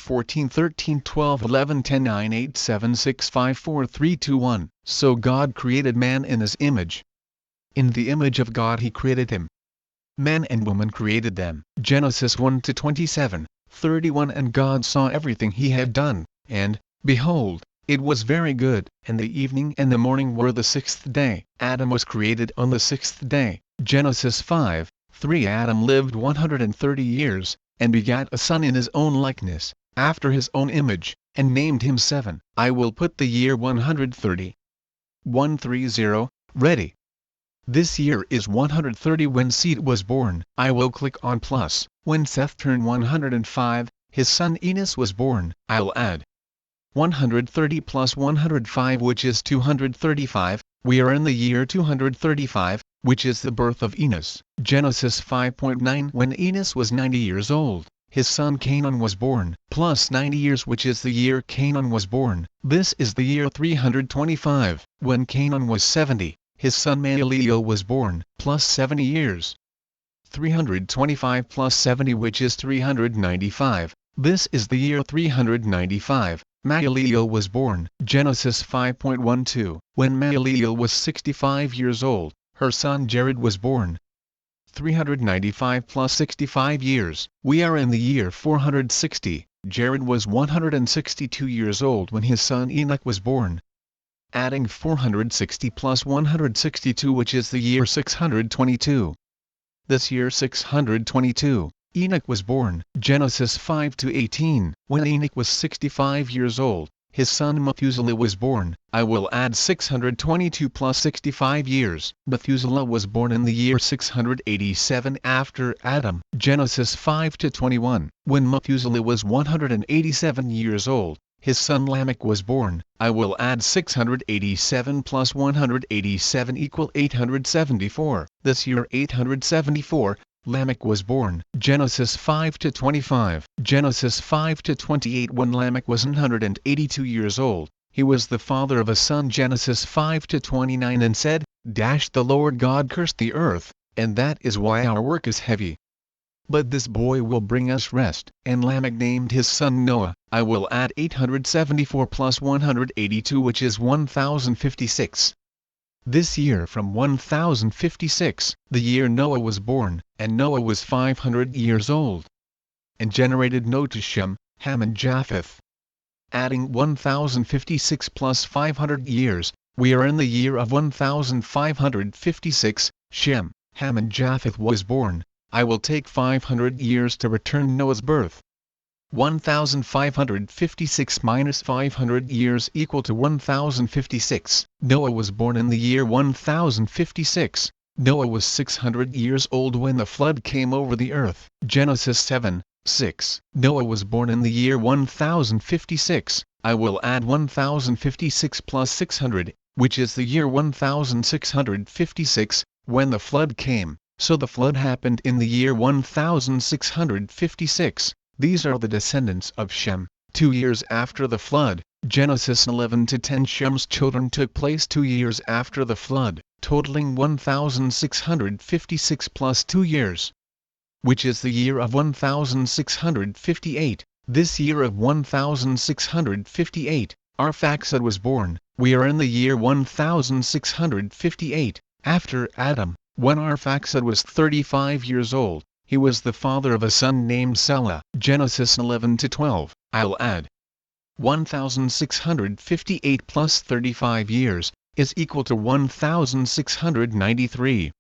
14 13 12 11 10 9 8 7 6 5 4 3 2 1. So God created man in his image. In the image of God he created him. Man and woman created them. Genesis 1-27, 31. And God saw everything he had done, and, behold, it was very good. And the evening and the morning were the sixth day. Adam was created on the sixth day. Genesis 5:3. Adam lived 130 years, and begat a son in his own likeness, after his own image, and named him 7. I will put the year 130. 130, ready. This year is 130 when Seth was born. I will click on plus. When Seth turned 105, his son Enos was born. I'll add 130 plus 105, which is 235. We are in the year 235, which is the birth of Enos. Genesis 5.9. When Enos was 90 years old, his son Canaan was born. Plus 90 years, which is the year Canaan was born. This is the year 325. When Canaan was 70, his son Mahalalel was born. Plus 70 years. 325 plus 70, which is 395. This is the year 395. Mahalalel was born. Genesis 5.12. When Mahalalel was 65 years old, her son Jared was born. 395 plus 65 years. We are in the year 460. Jared was 162 years old when his son Enoch was born. Adding 460 plus 162, which is the year 622. This year 622, Enoch was born. Genesis 5-18. When Enoch was 65 years old, his son Methuselah was born. I will add 622 plus 65 years. Methuselah was born in the year 687 after Adam. Genesis 5-21. When Methuselah was 187 years old, his son Lamech was born. I will add 687 plus 187 equal 874. This year 874, Lamech was born. Genesis 5-25. Genesis 5-28. When Lamech was 182 years old, he was the father of a son. Genesis 5-29. And said, the Lord God cursed the earth, and that is why our work is heavy. But this boy will bring us rest. And Lamech named his son Noah. I will add 874 plus 182, which is 1056. This year from 1056, the year Noah was born, and Noah was 500 years old. And generated Noah to Shem, Ham and Japheth. Adding 1056 plus 500 years, we are in the year of 1556, Shem, Ham and Japheth was born. I will take 500 years to return Noah's birth. 1556 minus 500 years equal to 1056. Noah was born in the year 1056. Noah was 600 years old when the flood came over the earth. Genesis 7:6. Noah was born in the year 1056. I will add 1056 plus 600, which is the year 1656, when the flood came. So the flood happened in the year 1656. These are the descendants of Shem. 2 years after the flood, Genesis 11-10. Shem's children took place 2 years after the flood, totaling 1656 plus 2 years, which is the year of 1658. This year of 1658, Arphaxad was born. We are in the year 1658, after Adam. When Arphaxad was 35 years old, he was the father of a son named Selah. Genesis 11-12. I'll add 1658 plus 35 years is equal to 1693.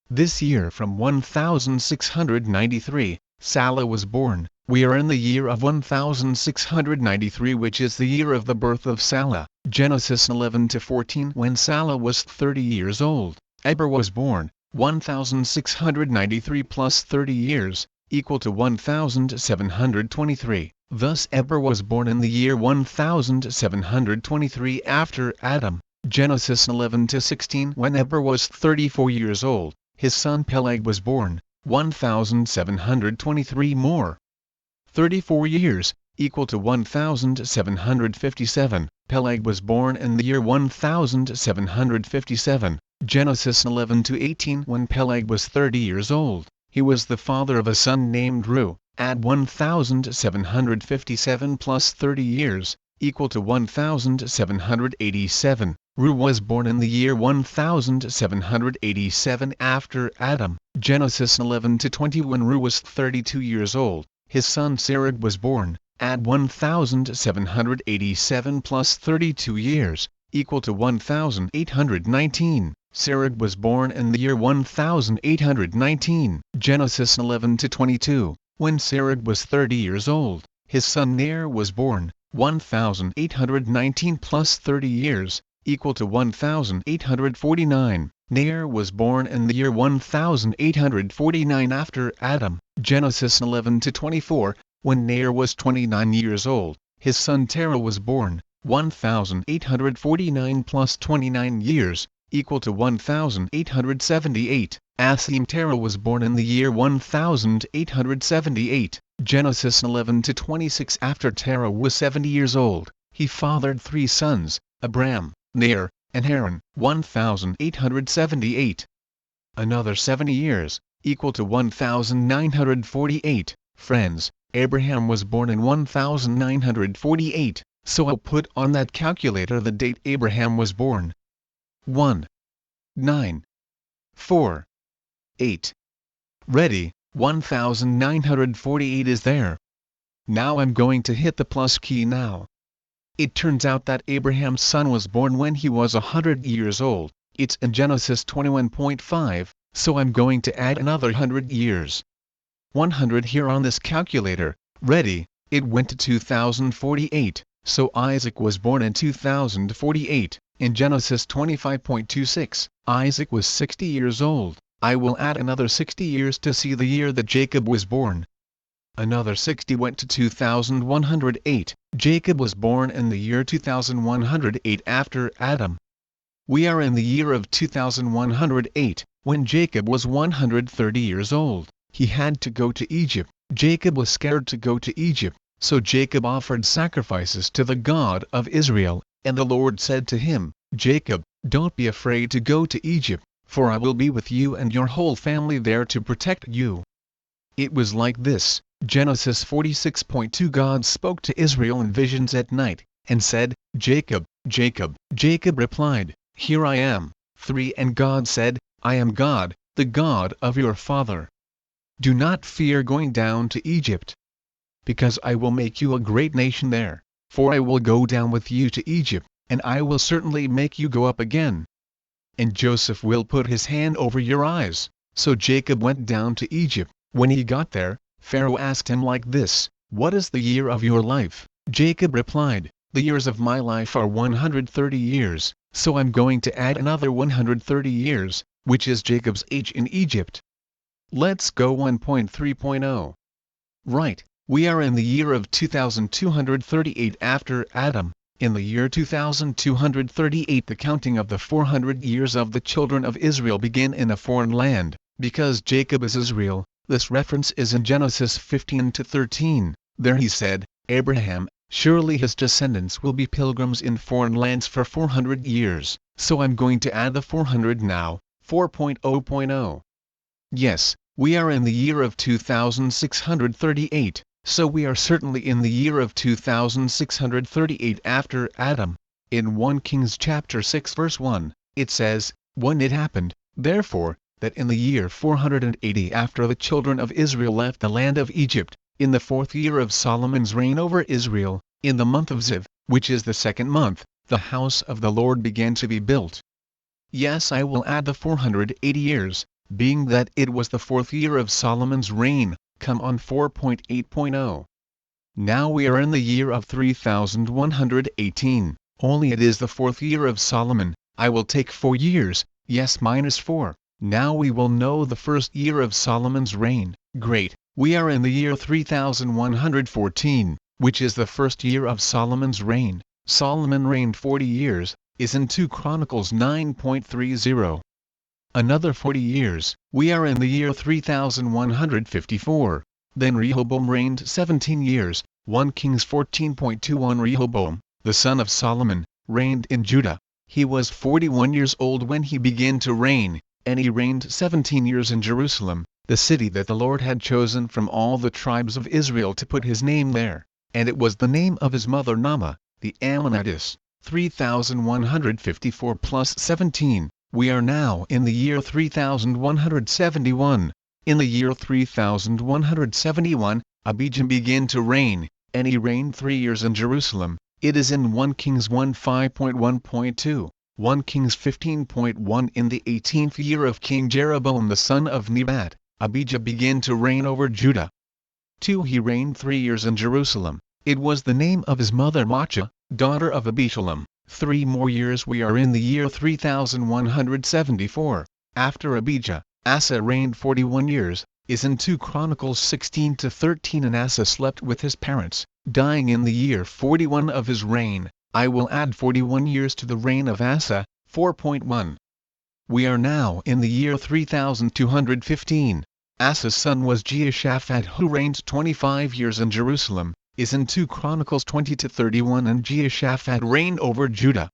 This year from 1693, Salah was born. We are in the year of 1693, which is the year of the birth of Salah. Genesis 11-14. When Salah was 30 years old, Eber was born. 1693 plus 30 years, equal to 1723. Thus Eber was born in the year 1723 after Adam. Genesis 11-16. When Eber was 34 years old, his son Peleg was born. 1723 more. 34 years, equal to 1757. Peleg was born in the year 1757. Genesis 11-18. When Peleg was 30 years old, he was the father of a son named Ru. Add 1757 plus 30 years, equal to 1787. Ru was born in the year 1787 after Adam. Genesis 11-20. When Ru was 32 years old, his son Serug was born. Add 1787 plus 32 years, equal to 1819. Serug was born in the year 1819. Genesis 11-22. When Serug was 30 years old, his son Ner was born. 1819 plus 30 years, equal to 1849. Ner was born in the year 1849 after Adam. Genesis 11-24. When Ner was 29 years old, his son Terah was born. 1849 plus 29 years, equal to 1878. Asim. Terah was born in the year 1878. Genesis 11-26. After Terah was 70 years old, he fathered 3 sons, Abram, Ner, and Haran. 1878. Another 70 years, equal to 1948. Friends, Abraham was born in 1948, so I'll put on that calculator the date Abraham was born. 1, 9, 4, 8. Ready, 1948 is there. Now I'm going to hit the plus key now. It turns out that Abraham's son was born when he was 100 years old. It's in Genesis 21.5, so I'm going to add another 100 years. 100 here on this calculator. Ready, it went to 2048, so Isaac was born in 2048. In Genesis 25.26, Isaac was 60 years old. I will add another 60 years to see the year that Jacob was born. Another 60 went to 2108. Jacob was born in the year 2108 after Adam. We are in the year of 2108, when Jacob was 130 years old. He had to go to Egypt. Jacob was scared to go to Egypt, so Jacob offered sacrifices to the God of Israel, and the Lord said to him, Jacob, don't be afraid to go to Egypt, for I will be with you and your whole family there to protect you. It was like this. Genesis 46.2. God spoke to Israel in visions at night, and said, Jacob, Jacob. Jacob replied, Here I am. 3. And God said, I am God, the God of your father. Do not fear going down to Egypt, because I will make you a great nation there, for I will go down with you to Egypt, and I will certainly make you go up again. And Joseph will put his hand over your eyes. So Jacob went down to Egypt. When he got there, Pharaoh asked him like this, What is the year of your life? Jacob replied, The years of my life are 130 years, so I'm going to add another 130 years, which is Jacob's age in Egypt. Let's go 1.3.0. Right, we are in the year of 2238 after Adam. In the year 2238 the counting of the 400 years of the children of Israel began in a foreign land. Because Jacob is Israel, this reference is in Genesis 15-13. There he said, Abraham, surely his descendants will be pilgrims in foreign lands for 400 years, so I'm going to add the 400 now. 4.0.0. Yes, we are in the year of 2638. So we are certainly in the year of 2638 after Adam. In 1 Kings chapter 6 verse 1, it says, When it happened, therefore, that in the year 480 after the children of Israel left the land of Egypt, in the 4th year of Solomon's reign over Israel, in the month of Ziv, which is the 2nd month, the house of the Lord began to be built. Yes, I will add the 480 years, being that it was the 4th year of Solomon's reign. Come on 4.8.0. Now we are in the year of 3118, only it is the 4th year of Solomon. I will take 4 years, yes minus 4. Now we will know the 1st year of Solomon's reign. Great, we are in the year 3114, which is the 1st year of Solomon's reign. Solomon reigned 40 years, is in 2 Chronicles 9.30. Another 40 years, we are in the year 3154. Then Rehoboam reigned 17 years, 1 Kings 14.21. Rehoboam, the son of Solomon, reigned in Judah. He was 41 years old when he began to reign, and he reigned 17 years in Jerusalem. the city that the Lord had chosen from all the tribes of Israel to put his name there, and it was the name of his mother Naamah, the Ammonitess. 3154 plus 17. We are now in the year 3171. In the year 3171, Abijah began to reign, and he reigned 3 years in Jerusalem. It is in 1 Kings 1:5.1.2, 1 Kings 15.1. In the 18th year of King Jeroboam the son of Nebat, Abijah began to reign over Judah. 2. He reigned 3 years in Jerusalem. It was the name of his mother Maachah, daughter of Abishalom. 3 more years. We are in the year 3174. After Abijah, Asa reigned 41 years, is in 2 Chronicles 16-13. And Asa slept with his parents, dying in the year 41 of his reign. I will add 41 years to the reign of Asa. 4.1. We are now in the year 3215. Asa's son was Jehoshaphat, who reigned 25 years in Jerusalem, is in 2 Chronicles 20-31. And Jehoshaphat reigned over Judah.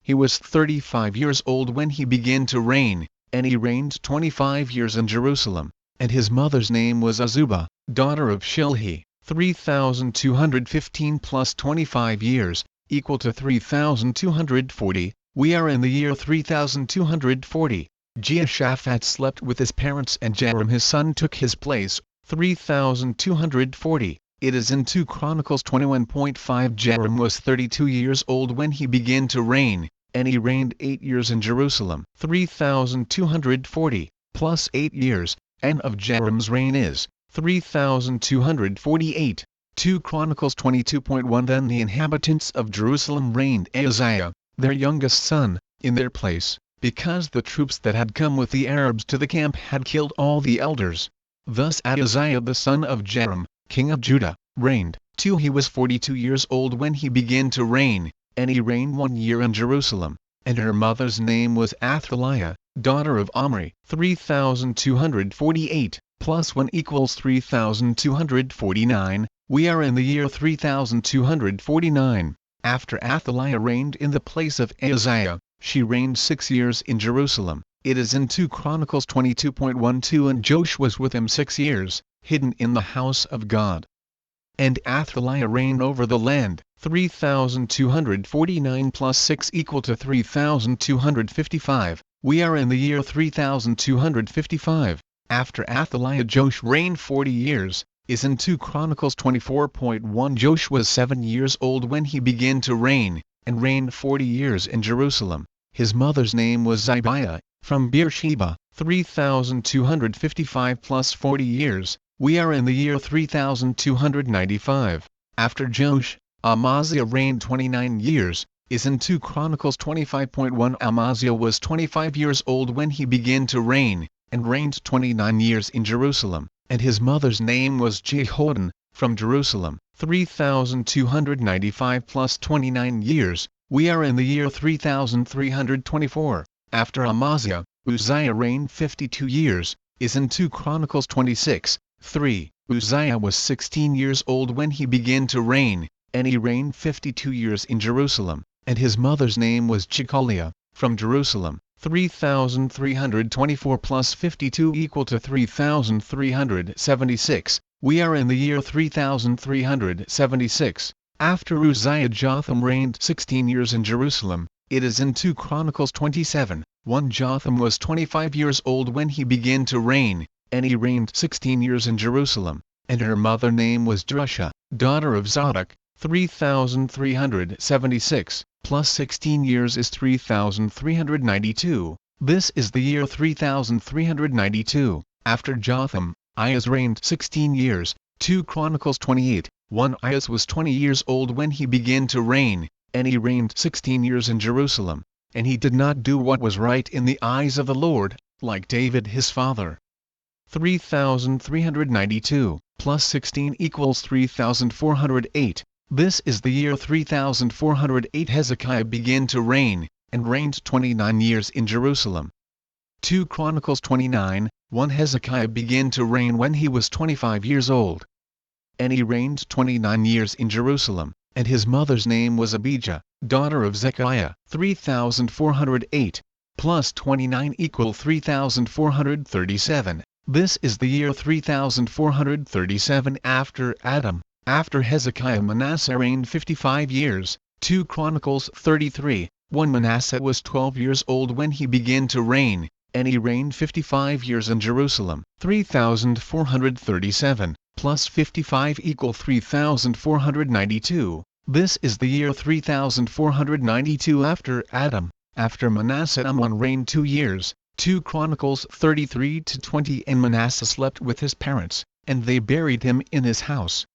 He was 35 years old when he began to reign, and he reigned 25 years in Jerusalem, and his mother's name was Azubah, daughter of Shilhi. 3215 plus 25 years, equal to 3240. We are in the year 3240. Jehoshaphat slept with his parents, and Joram his son took his place. 3240. It is in 2 Chronicles 21.5. Joram was 32 years old when he began to reign, and he reigned 8 years in Jerusalem. 3240 plus 8 years, and of Joram's reign is 3248. 2 Chronicles 22.1. Then the inhabitants of Jerusalem reigned Ahaziah, their youngest son, in their place, because the troops that had come with the Arabs to the camp had killed all the elders. Thus Ahaziah the son of Joram, king of Judah, reigned. 2 He was 42 years old when he began to reign, and he reigned 1 year in Jerusalem, and her mother's name was Athaliah, daughter of Omri. 3248 plus 1 equals 3249. We are in the year 3249. After Athaliah reigned in the place of Ahaziah, she reigned 6 years in Jerusalem. It is in 2 Chronicles 22.12. And Joshua was with him 6 years, hidden in the house of God. And Athaliah reigned over the land. 3249 plus 6 equal to 3255. We are in the year 3255. After Athaliah, Joshua reigned 40 years, is in 2 Chronicles 24.1. Joshua was 7 years old when he began to reign, and reigned 40 years in Jerusalem. His mother's name was Zibiah, from Beersheba. 3255 plus 40 years. We are in the year 3295. After Josh, Amaziah reigned 29 years, is in 2 Chronicles 25.1. Amaziah was 25 years old when he began to reign, and reigned 29 years in Jerusalem, and his mother's name was Jehoaddan, from Jerusalem. 3295 plus 29 years. We are in the year 3324. After Amaziah, Uzziah reigned 52 years, is in 2 Chronicles 26:3. Uzziah was 16 years old when he began to reign, and he reigned 52 years in Jerusalem, and his mother's name was Jechaliah, from Jerusalem. 3324 plus 52 equal to 3376. We are in the year 3376. After Uzziah, Jotham reigned 16 years in Jerusalem. It is in 2 Chronicles 27:1. Jotham was 25 years old when he began to reign, and he reigned 16 years in Jerusalem, and her mother name was Jerusha, daughter of Zadok. 3376 plus 16 years is 3392. This is the year 3392. After Jotham, Ahaz reigned 16 years. 2 Chronicles 28:1. Ahaz was 20 years old when he began to reign, and he reigned 16 years in Jerusalem, and he did not do what was right in the eyes of the Lord, like David his father. 3392 plus 16 equals 3408. This is the year 3408. Hezekiah began to reign, and reigned 29 years in Jerusalem. 2 Chronicles 29:1. Hezekiah began to reign when he was 25 years old, and he reigned 29 years in Jerusalem, and his mother's name was Abijah, daughter of Zechariah. 3408 plus 29 equal 3437. This is the year 3437 after Adam. After Hezekiah, Manasseh reigned 55 years. 2 Chronicles 33, 1 Manasseh was 12 years old when he began to reign, and he reigned 55 years in Jerusalem. 3437 plus 55 equal 3492. This is the year 3492 after Adam. After Manasseh, Amon reigned 2 years. 2 Chronicles 33-20 And Manasseh slept with his parents, and they buried him in his house.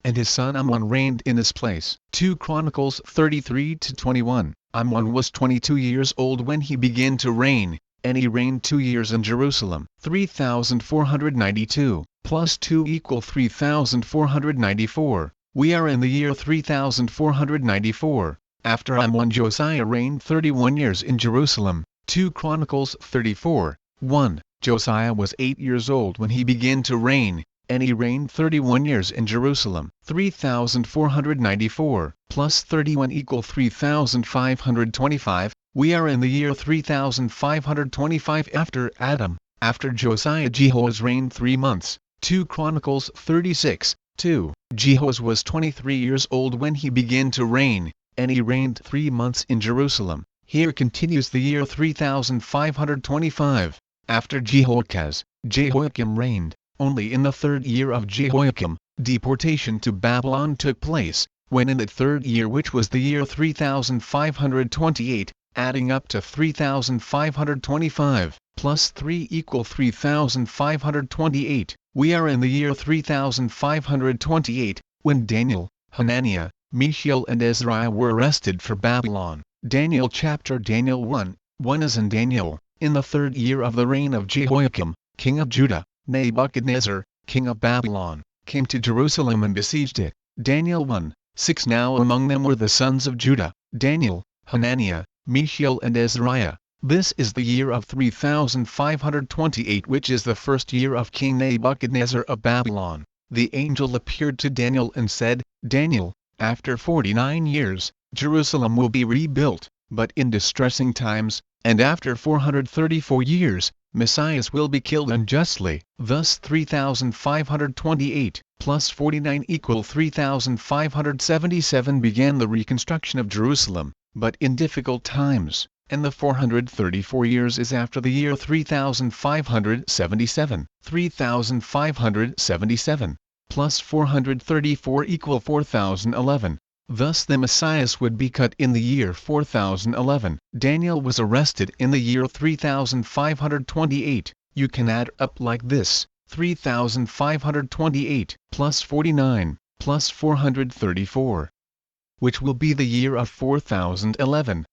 And his son Amon reigned in his place. 2 Chronicles 33-21 Amon was 22 years old when he began to reign, and he reigned 2 years in Jerusalem. 3492 plus 2 equal 3494. We are in the year 3494. After Amon, Josiah reigned 31 years in Jerusalem. 2 Chronicles 34, 1 Josiah was 8 years old when he began to reign, and he reigned 31 years in Jerusalem. 3494 plus 31 equal 3525. We are in the year 3525 after Adam. After Josiah, Jehoahaz reigned 3 months. 2 Chronicles 36, 2 Jehoahaz was 23 years old when he began to reign, and he reigned 3 months in Jerusalem. Here continues the year 3525. After Jehoiakaz, Jehoiakim reigned. Only in the 3rd year of Jehoiakim, deportation to Babylon took place, when in the 3rd year, which was the year 3528, adding up to 3525, plus 3 equal 3528. We are in the year 3528, when Daniel, Hananiah, Mishael and Azariah were arrested for Babylon. Daniel 1 is in Daniel, in the 3rd year of the reign of Jehoiakim, king of Judah, Nebuchadnezzar, king of Babylon, came to Jerusalem and besieged it. Daniel 1:6 Now among them were the sons of Judah, Daniel, Hananiah, Mishael and Azariah. This is the year of 3528, which is the 1st year of King Nebuchadnezzar of Babylon. The angel appeared to Daniel and said, Daniel, after 49 years, Jerusalem will be rebuilt, but in distressing times, and after 434 years, Messias will be killed unjustly. Thus 3528 plus 49 equal 3577 began the reconstruction of Jerusalem, but in difficult times, and the 434 years is after the year 3577. 3577 plus 434 equal 4011. Thus the Messias would be cut in the year 4011. Daniel was arrested in the year 3528. You can add up like this: 3528 plus 49 plus 434, which will be the year of 4011.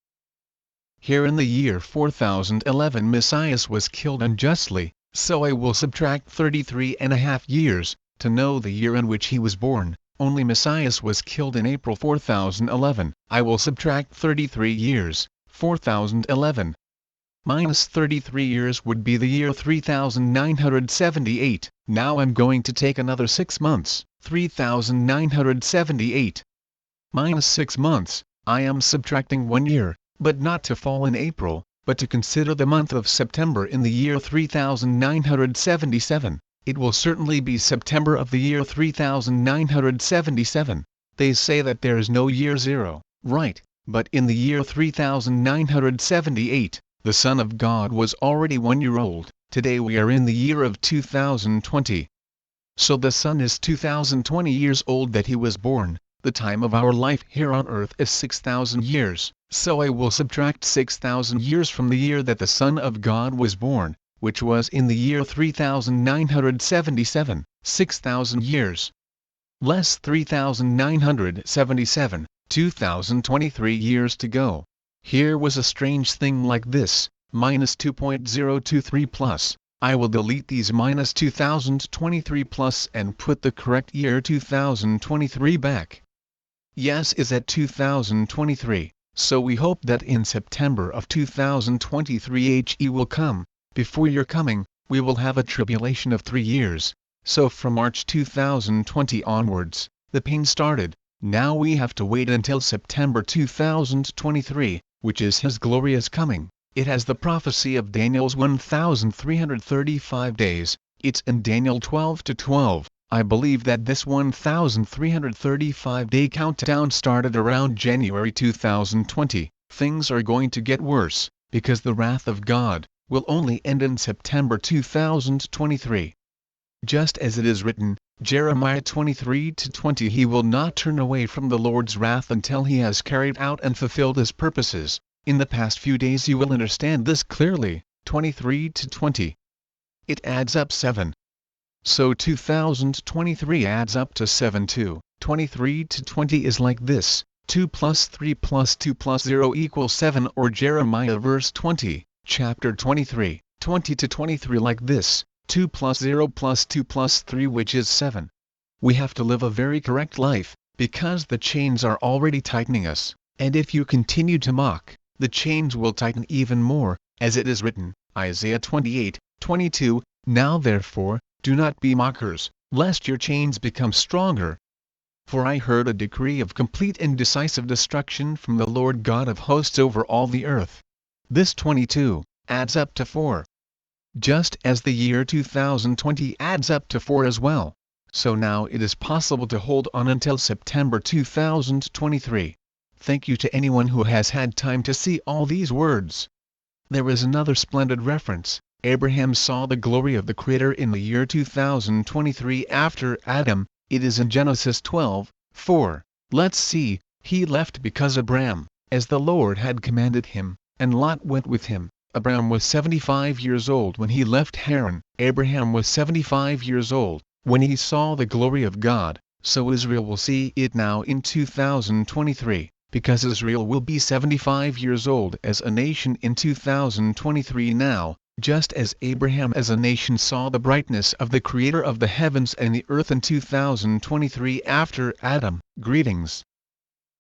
Here in the year 4011 Messias was killed unjustly, so I will subtract 33.5 years, to know the year in which he was born. Only Messias was killed in April 4011. I will subtract 33 years, 4011. Minus 33 years would be the year 3978. Now I'm going to take another 6 months, 3978. Minus 6 months, I am subtracting 1 year, but not to fall in April, but to consider the month of September in the year 3977. It will certainly be September of the year 3977. They say that there is no year 0, right, but in the year 3978, the Son of God was already 1 year old. Today we are in the year of 2020. So the Son is 2020 years old that he was born. The time of our life here on earth is 6,000 years, so I will subtract 6,000 years from the year that the Son of God was born, which was in the year 3977, 6,000 years. Less 3,977, 2,023 years to go. Here was a strange thing like this, minus 2.023 plus. I will delete these minus 2023 plus and put the correct year 2023 back. Yes is at 2023, so we hope that in September of 2023 HE will come. Before your coming, we will have a tribulation of 3 years, so from March 2020 onwards, the pain started. Now we have to wait until September 2023, which is his glorious coming. It has the prophecy of Daniel's 1335 days, It's in Daniel 12:12. I believe that this 1335-day countdown started around January 2020. Things are going to get worse, because the wrath of God will only end in September 2023. Just as it is written, Jeremiah 23:20, he will not turn away from the Lord's wrath until he has carried out and fulfilled his purposes. In the past few days you will understand this clearly. 23:20. It adds up 7. So 2023 adds up to 7 too. 23:20 is like this: 2 plus 3 plus 2 plus 0 equals 7, or Jeremiah verse 20, chapter 23, 20-23 like this: 2 plus 0 plus 2 plus 3, which is 7. We have to live a very correct life, because the chains are already tightening us, and if you continue to mock, the chains will tighten even more, as it is written, Isaiah 28:22, now therefore, do not be mockers, lest your chains become stronger. For I heard a decree of complete and decisive destruction from the Lord God of hosts over all the earth. This 22 adds up to 4. Just as the year 2020 adds up to 4 as well. So now it is possible to hold on until September 2023. Thank you to anyone who has had time to see all these words. There is another splendid reference. Abraham saw the glory of the Creator in the year 2023 after Adam. It is in Genesis 12:4. Let's see, he left because Abram, as the Lord had commanded him, and Lot went with him. Abram was 75 years old when he left Haran. Abraham was 75 years old when he saw the glory of God. So Israel will see it now in 2023, because Israel will be 75 years old as a nation in 2023 now. Just as Abraham as a nation saw the brightness of the Creator of the heavens and the earth in 2023 after Adam. Greetings.